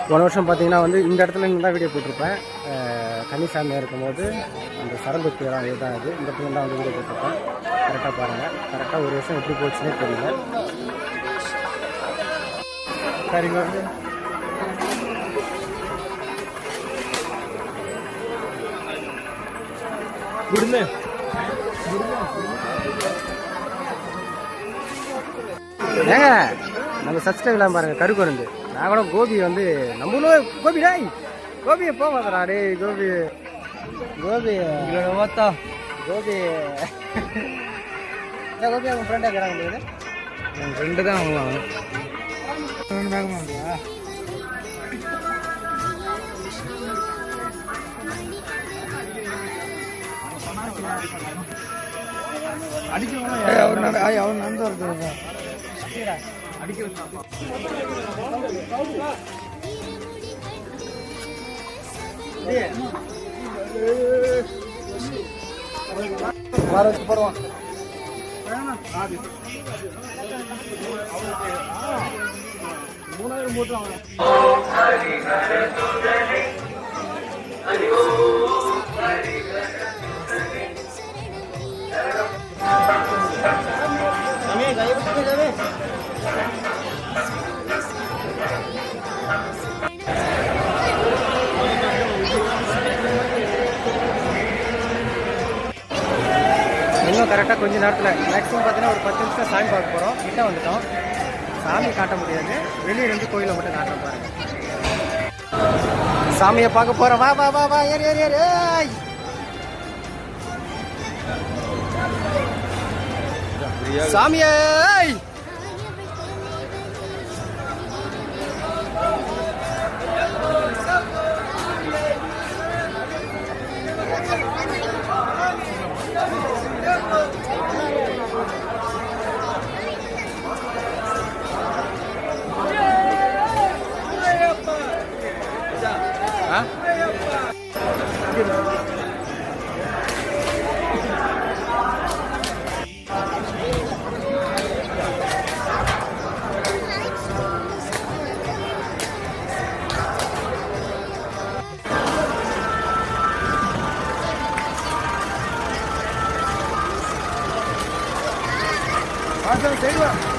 போன வருஷம் பார்த்தீங்கன்னா வந்து இந்த இடத்துல இருந்து தான் வீடியோ போட்டிருப்பேன். கன்னிசாமியாக இருக்கும்போது அந்த சரங்குத்தி தான் இதுதான் இது. இந்த இடத்துல தான் வந்து வீடியோ போட்டிருப்பேன். கரெக்டாக பாருங்கள். கரெக்டாக ஒரு வருஷம் எப்படி போச்சுன்னே தெரியல. சரிங்க வந்து விடுங்க ஏங்க நம்ம சப்ஸ்கிரைப்லாம் பாருங்கள். கருக்குறந்து நான் கூட கோபி வந்து நம்மளும் கோபி டாய் கோபியை போவாதரா டே கோபி கோபி பார்த்தா கோபி கோபி அவங்க ஃப்ரெண்டாக இருக்கிறாங்க. என் ஃப்ரெண்டு தான் வாங்குவாங்க. அவர் நடந்து வருது அடிக்க போடுவான். மூணாயிரம் போட்டுவாங்க. இன்னும் கரெக்டாக கொஞ்சம் நேரத்தில் மேக்ஸிமம் பார்த்தீங்கன்னா ஒரு 10 நிமிஷம் சாமி பார்க்க போகிறோம். கிட்ட வந்துட்டோம். சாமி காட்ட முடியாது, வெளியே இருந்து கோயிலை மட்டும் காட்ட பாருங்க. சாமியை பார்க்க போகிறோம். வா வா வா வா ஏறி ஏறி ஏறி சாமியே. சைடு